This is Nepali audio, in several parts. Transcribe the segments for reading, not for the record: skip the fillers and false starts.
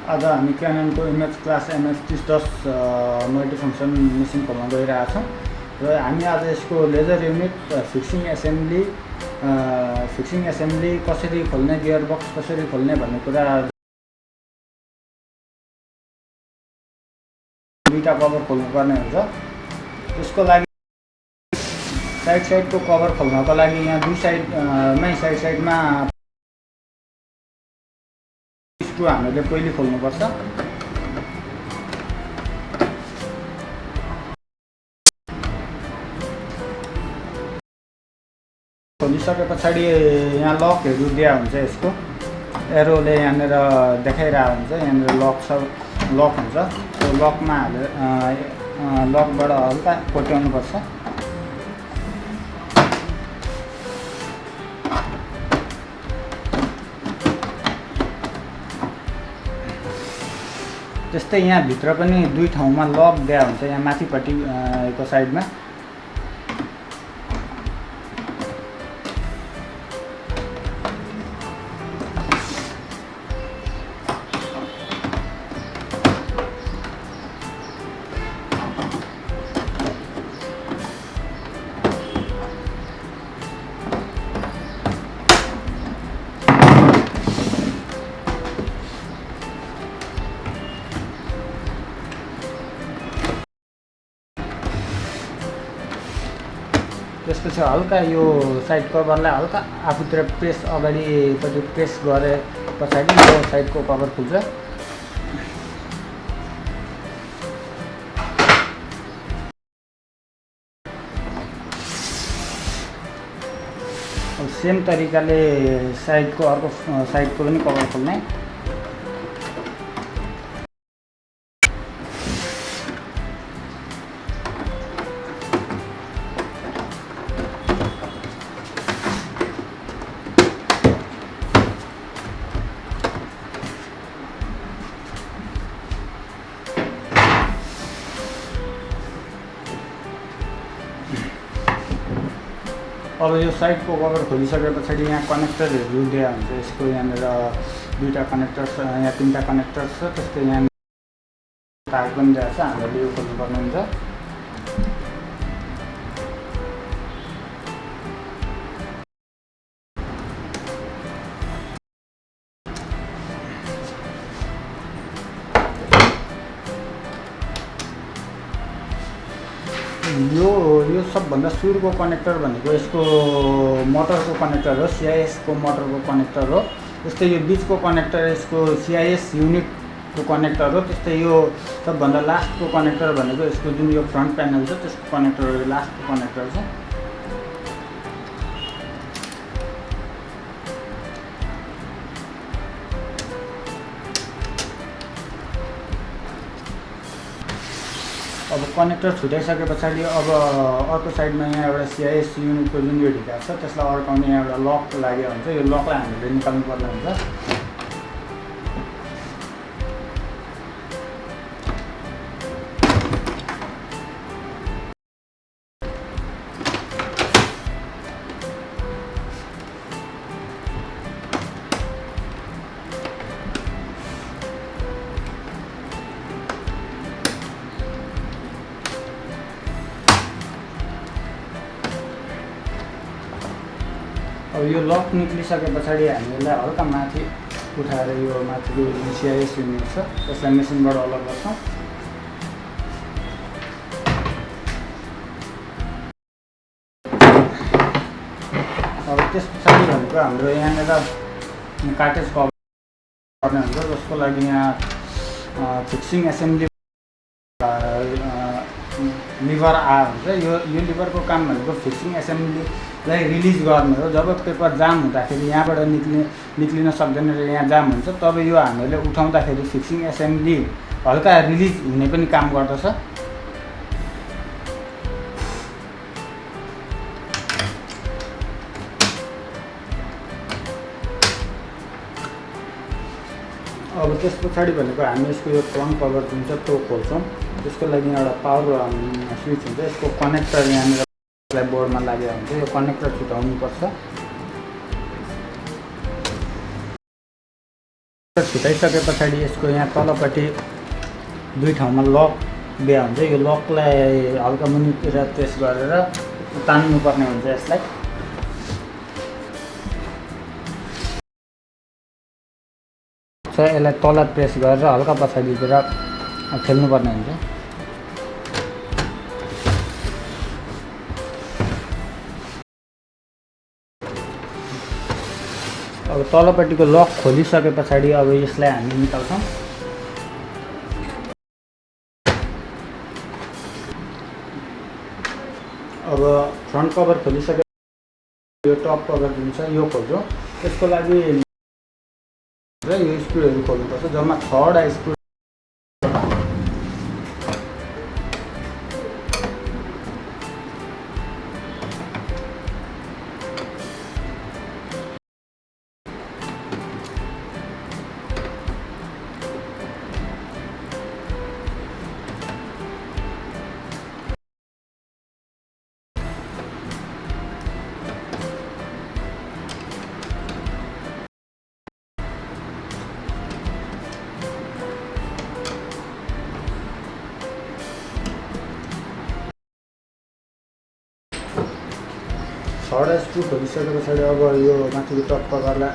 आज हामी क्याननको इमेज क्लास MF 3010 मल्टिफङ्सन मेसिन खोल्न गइरहेको छौँ र हामी आज यसको लेजर युनिट फिक्सिङ एसेम्ब्ली कसरी खोल्ने, गियर बक्स कसरी खोल्ने भन्ने कुरा दुईटा कभर खोल्नुपर्ने हुन्छ। त्यसको लागि साइडको कभर खोल्नको लागि यहाँ दुई साइडमै साइडमा स्क्रु हामीले पहिले खोल्नुपर्छ। खोलिसके पछाडि यहाँ लकहरू दिया हुन्छ, यसको एरोले यहाँनिर देखाइरहेको हुन्छ, यहाँनिर लक हुन्छ। त्यो लकमा हालेर लकबाट हल्का कोट्याउनुपर्छ। त्यस्तै यहाँ भित्र पनि दुई ठाउँमा लक दिया हुन्छ, यहाँ माथिपट्टिको साइडमा। त्यसपछि हल्का यो साइड कभरलाई हल्का आफूतिर प्रेस, अगाडिपट्टि प्रेस गरे पछाडि यो साइडको कभर खुल्छ। सेम तरिकाले अर्को साइडको पनि कभर खोल्ने। अब यो साइडको कभर खोलिसके पछाडि यहाँ कनेक्टरहरू दिया हुन्छ। यसको यहाँनिर दुईवटा कनेक्टर छ, यहाँ तीनवटा कनेक्टर छ। त्यस्तै यहाँ तार पनि दिएको छ, हामीले यो खोल्नुपर्ने हुन्छ। यो सबभन्दा सुरुको कनेक्टर भनेको यसको मोटरको कनेक्टर हो, CIS को मोटरको कनेक्टर हो। त्यस्तै यो बिचको कनेक्टर यसको CIS युनिटको कनेक्टर हो। त्यस्तै यो सबभन्दा लास्टको कनेक्टर भनेको यसको जुन यो फ्रन्ट प्यानल छ त्यसको कनेक्टर हो, लास्टको कनेक्टर छ। अब कनेक्टर छुटाइसके पछाडि अब अर्को साइडमा यहाँ एउटा CIS युनिटको जुन यो ढिका छ त्यसलाई अड्काउने यहाँ एउटा लक लागेको हुन्छ। यो लकलाई हामीले निकाल्नु पर्ने हुन्छ। अब यो लक निक्लिसके पछाडि हामी यसलाई हल्का माथि उठाएर यो माथिको CIS युनिट छ त्यसलाई मेसिनबाट अलग गर्छौँ। अब त्यस पछाडि भनेको हाम्रो यहाँनिर कार्टेज कभर गर्ने हुन्छ, जसको लागि यहाँ फिक्सिङ एसेम्ब्ली लिभर हुन्छ। यो लिभरको काम भनेको फिक्सिङ एसेम्ब्लीलाई रिलिज गर्ने हो। जब पेपर जाम हुँदाखेरि यहाँबाट निक्लिन सक्दैन र यहाँ जाम हुन्छ, तब यो हामीले उठाउँदाखेरि फिक्सिङ एसेम्ब्ली हल्का रिलिज हुने पनि काम गर्दछ। अब त्यस पछाडि भनेको हामी यसको यो फ्रन्ट कभर जुन छ त्यो खोल्छौँ। त्यसको लागि एउटा पावर स्विच हुन्छ। यसको कनेक्टर यहाँनिर बोर्डमा लागेको हुन्छ, यो कनेक्टर छुटाउनुपर्छ। छुटाइसके पछाडि यसको यहाँ तलपट्टि दुई ठाउँमा लक बिहा हुन्छ। यो लकलाई हल्का मुनितिर प्रेस गरेर तान्नुपर्ने हुन्छ यसलाई। यसलाई तल प्रेस गरेर हल्का पछाडितिर खेल्नुपर्ने हुन्छ। अब तलपट्टिको लक खोलिसके पछाडि अब यसलाई हामी निकाल्छौँ। अब फ्रन्ट कभर खोलिसके यो टप कभर जुन छ यो खोल्छौँ। त्यसको लागि यो स्क्रुहरू खोल्नुपर्छ। जम्मा 6वटा स्क्रु खोलिसके पछाडि अब यो माथिको टप कभरलाई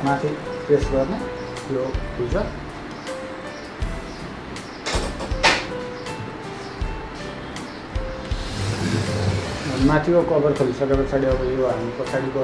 माथि प्रेस गर्ने यो खुल्छ। माथिको कभर खोलिसके पछाडि अब यो हामी पछाडिको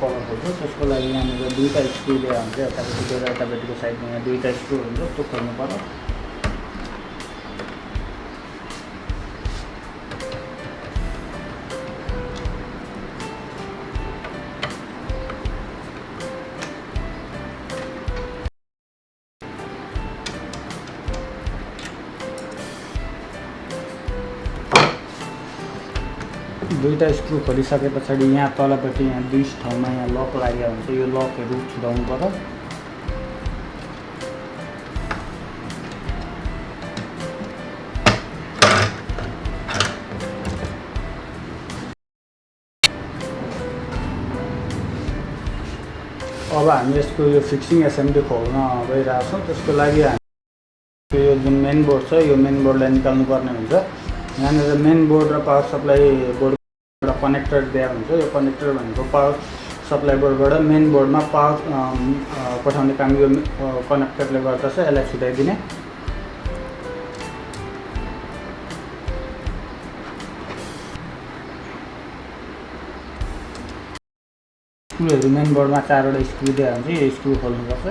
कभर खोल्छौँ। त्यसको लागि यहाँनिर 2टा स्क्रु दिएर हुन्छ। यतापट्टिको र यतापट्टिको साइडमा यहाँ 2टा स्क्रु हुन्छ, त्यो खोल्नु पर्यो। दुईटा स्क्रु खोलिसके पछाडि यहाँ तलपट्टि यहाँ 2 ठाउँमा यहाँ लक लागेको हुन्छ। यो लकहरू छुटाउनु पर्यो। अब हामी यसको यो फिक्सिङ एसेम्बली खोल्न गइरहेको छौँ। त्यसको लागि हामी यो जुन मेन बोर्ड छ यो मेन बोर्डलाई निकाल्नु पर्ने हुन्छ। यहाँनिर मेन बोर्ड र पावर सप्लाई बोर्ड कनेक्टर दिएको हुन्छ। यो कनेक्टर भनेको पावर सप्लाई बोर्डबाट मेन बोर्डमा पावर पठाउने काम यो कनेक्टरले गर्दछ। यसलाई छुटाइदिने। स्क्रुहरू मेन बोर्डमा 4वटा स्क्रु दिएको हुन्छ। यो स्क्रु खोल्नुपर्छ।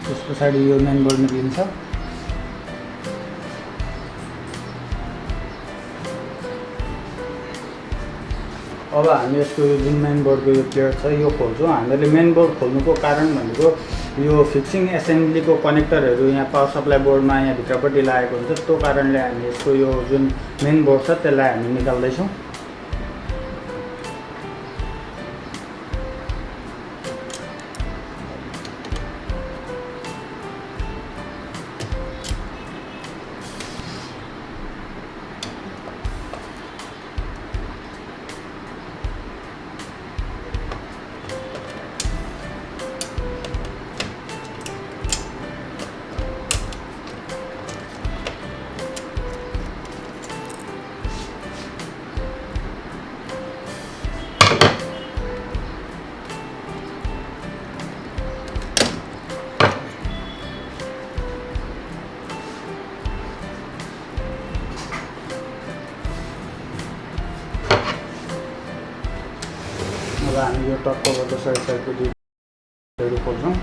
त्यस पछाडि यो मेन बोर्ड निक्लिन्छ। अब हामी यसको यो जुन मेन बोर्डको यो प्लेट छ यो खोल्छौँ। हामीले मेन बोर्ड खोल्नुको कारण भनेको यो फिक्सिङ एसेम्बलीको कनेक्टरहरू यहाँ पावर सप्लाई बोर्डमा यहाँ भित्रपट्टि लागेको हुन्छ। त्यो कारणले हामी यसको यो जुन मेन बोर्ड छ त्यसलाई हामी निकाल्दैछौँ। अब हामी यो टप कभरको साइडको दुईहरू खोल्छौँ।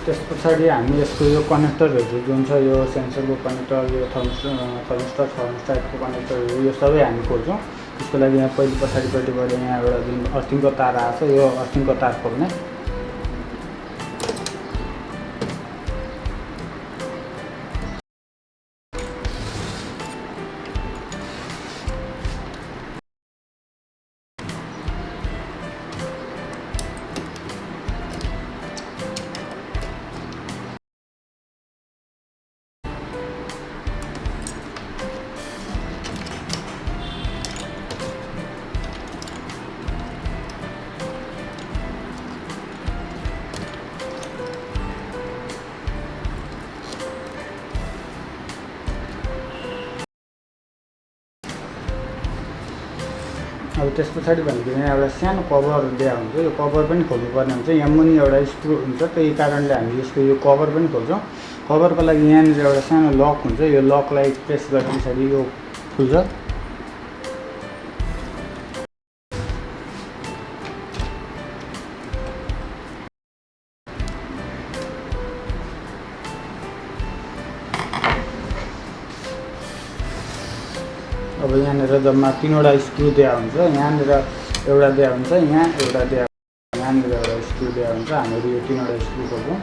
त्यस पछाडि हामी यसको यो कनेक्टरहरू जुन छ यो सेन्सरको कनेक्टर यो थर्मोस्टाटको कनेक्टरहरू यो सबै हामी खोल्छौँ। त्यसको लागि यहाँ पहिले पछाडिपट्टिबाट यहाँ एउटा जुन अर्थिङको तार आएको छ यो अर्थिङको तार खोल्ने। अब त्यस पछाडि भनेको यहाँ एउटा सानो कभर दिएको हुन्छ, यो कभर पनि खोल्नुपर्ने हुन्छ। यहाँ मुनि एउटा स्क्रु हुन्छ, त्यही कारणले हामी यसको यो कभर पनि खोल्छौँ। कभरको लागि यहाँनिर एउटा सानो लक हुन्छ, यो लकलाई प्रेस गरे पछाडि यो खुल्छ। अब यहाँनिर जम्मा 3वटा स्क्रु दिएको हुन्छ, यहाँनिर एउटा दिएको हुन्छ, यहाँ एउटा दिएको, यहाँनिर एउटा स्क्रु दिएको हुन्छ। हामीहरू यो 3वटा स्क्रु खोल्छौँ।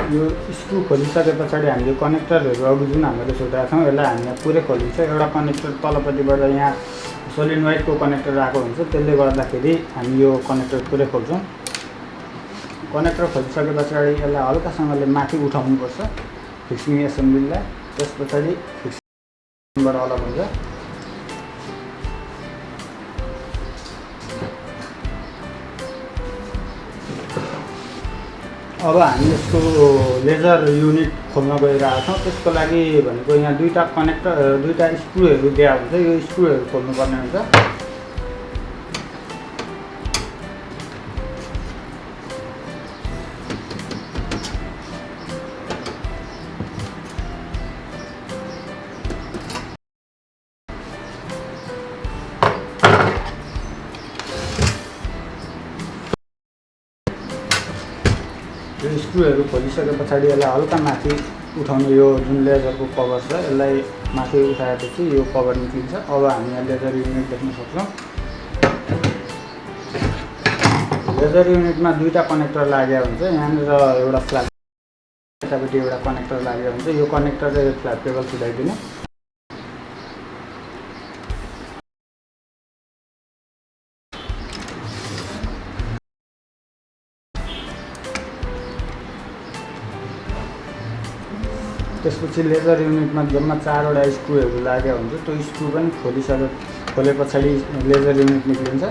यो स्क्रु खोलिसके पछाडि हामीले कनेक्टरहरू अघि जुन हामीले छुटाएका छौँ यसलाई हामी यहाँ पुरै खोलिन्छ। एउटा कनेक्टर तलपट्टिबाट यहाँ सोलिनोइडको कनेक्टर आएको हुन्छ, त्यसले गर्दाखेरि हामी यो कनेक्टर पुरै खोल्छौँ। कनेक्टर खोलिसके पछाडि यसलाई हल्कासँगले माथि उठाउनुपर्छ फिक्सिङ एसेम्बलीलाई। त्यस पछाडि फिक्सिङबाट अलग हुन्छ। अब हामी यसको लेजर युनिट खोल्न गइरहेका छौँ। त्यसको लागि भनेको यहाँ दुईवटा स्क्रुहरू दिएको हुन्छ, यो स्क्रुहरू खोल्नुपर्ने हुन्छ। यो स्क्रुहरू खोलिसके पछाडि यसलाई हल्का माथि उठाउनु। यो जुन लेजरको कभर छ यसलाई माथि उठाएपछि यो कभर निक्लिन्छ। अब हामी यहाँ लेजर युनिट देख्न सक्छौँ। लेजर युनिटमा दुईवटा कनेक्टर लागेको हुन्छ, यहाँनिर एउटा फ्ल्याट यतापट्टि एउटा कनेक्टर लागेको हुन्छ। यो कनेक्टर र यो फ्ल्याट केबल छुटाइदिने। त्यसपछि लेजर युनिटमा जम्मा 4वटा स्क्रुहरू लागेको हुन्छ, त्यो स्क्रु पनि खोले पछाडि लेजर युनिट निक्लिन्छ।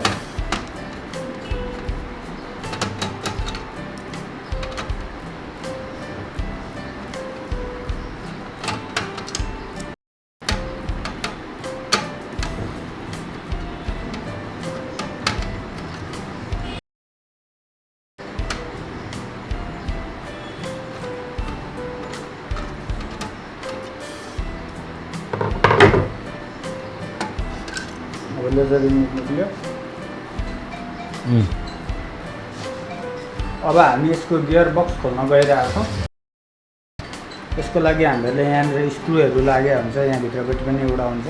लेजर युनिट निक्ल्यो। अब हामी यसको गियर बक्स खोल्न गइरहेका छौँ। यसको लागि हामीहरूले यहाँनिर स्क्रुहरू लागेको हुन्छ, यहाँभित्रपट्टि पनि एउटा हुन्छ।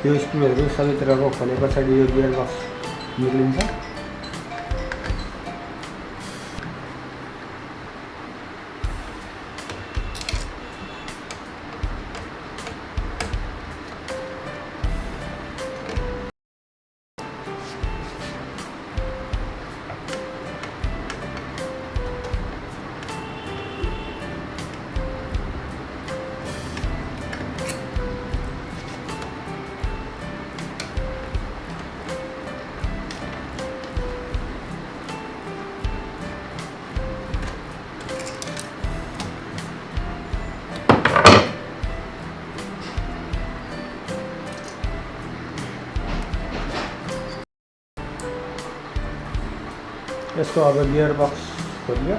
यो स्क्रुहरू सबैतिरको खोले पछाडि यो गियर बक्स निक्लिन्छ। यसको अब गियर बक्स खोलियो।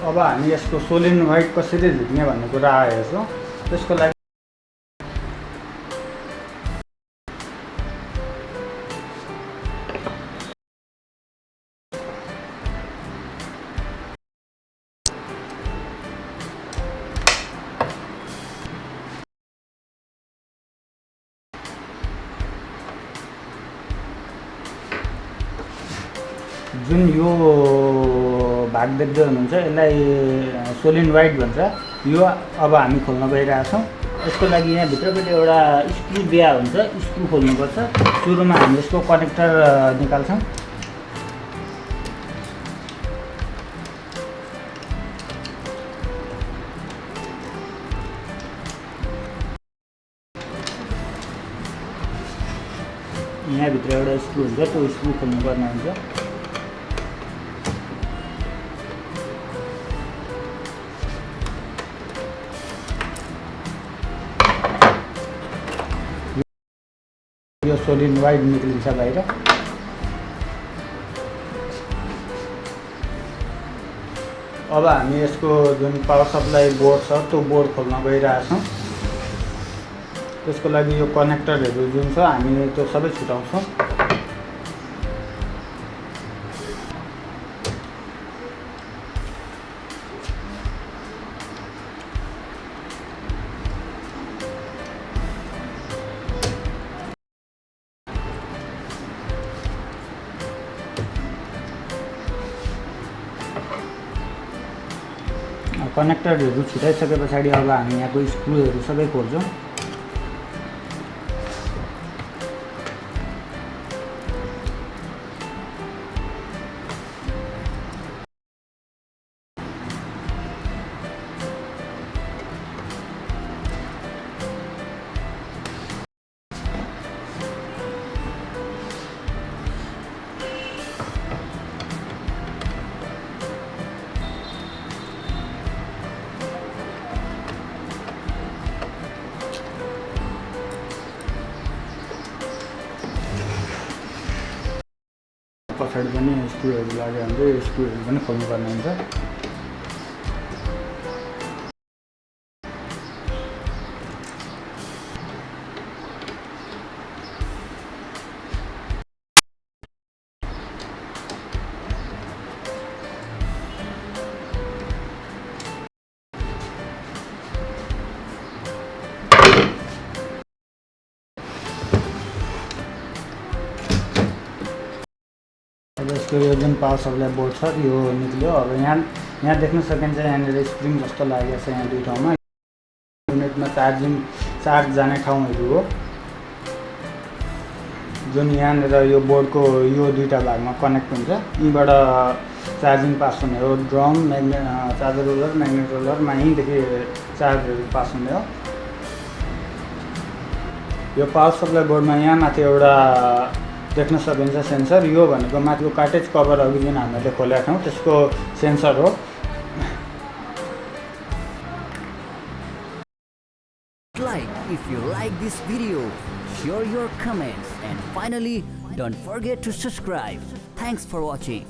अब हामी यसको सोलिनोइड कसरी झिक्ने भन्ने कुरा आएको छ। त्यसको लागि जुन यो भाग देख्दै हुनुहुन्छ यसलाई सोलिनोइड भन्छ। यो अब हामी खोल्न गइरहेछौँ। यसको लागि यहाँ भित्रपट्टि एउटा स्क्रु दिया हुन्छ, स्क्रु खोल्नुपर्छ। सुरुमा हामी यसको कनेक्टर निकाल्छौँ। यहाँभित्र एउटा स्क्रु हुन्छ, त्यो स्क्रु खोल्नुपर्ने हुन्छ। यो सोलिनोइड निक्लिन्छ बाहिर। अब हामी यसको जुन पावर सप्लाई बोर्ड छ त्यो बोर्ड खोल्न गइरहेछौँ। त्यसको लागि यो कनेक्टरहरू जुन छ हामी त्यो सबै छुटाउँछौँ। कनेक्टरहरू छुटाइसके पछाडि अब हामी यहाँको स्क्रुहरू सबै खोल्छौँ। पछाडि पनि स्क्रुहरू लाग्यो भने स्क्रुहरू पनि खोल्नुपर्ने हुन्छ। अब यसको यो जुन पावर सप्लाई बोर्ड छ यो निक्ल्यो। अब यहाँ देख्न सकिन्छ यहाँनिर स्प्रिङ जस्तो लागेको छ यहाँ दुई ठाउँमा। युनिटमा चार्ज जाने ठाउँहरू हो जुन यहाँनिर यो बोर्डको यो दुईटा भागमा कनेक्ट हुन्छ। यहीँबाट चार्जिङ पास हुने हो। ड्रम, चार्जर रोलर, म्याग्नेट रोलरमा यहीँदेखि चार्जहरू पास हुने हो। यो पावर सप्लाई बोर्डमा यहाँ माथि एउटा देख्न सकिन्छ सेन्सर। यो भनेको माथिको कार्टेज कभर अघि जुन हामीले खोलेका थियौँ त्यसको सेन्सर हो। Like if you like this video, share your comments, and finally don't forget to subscribe. Thanks for watching.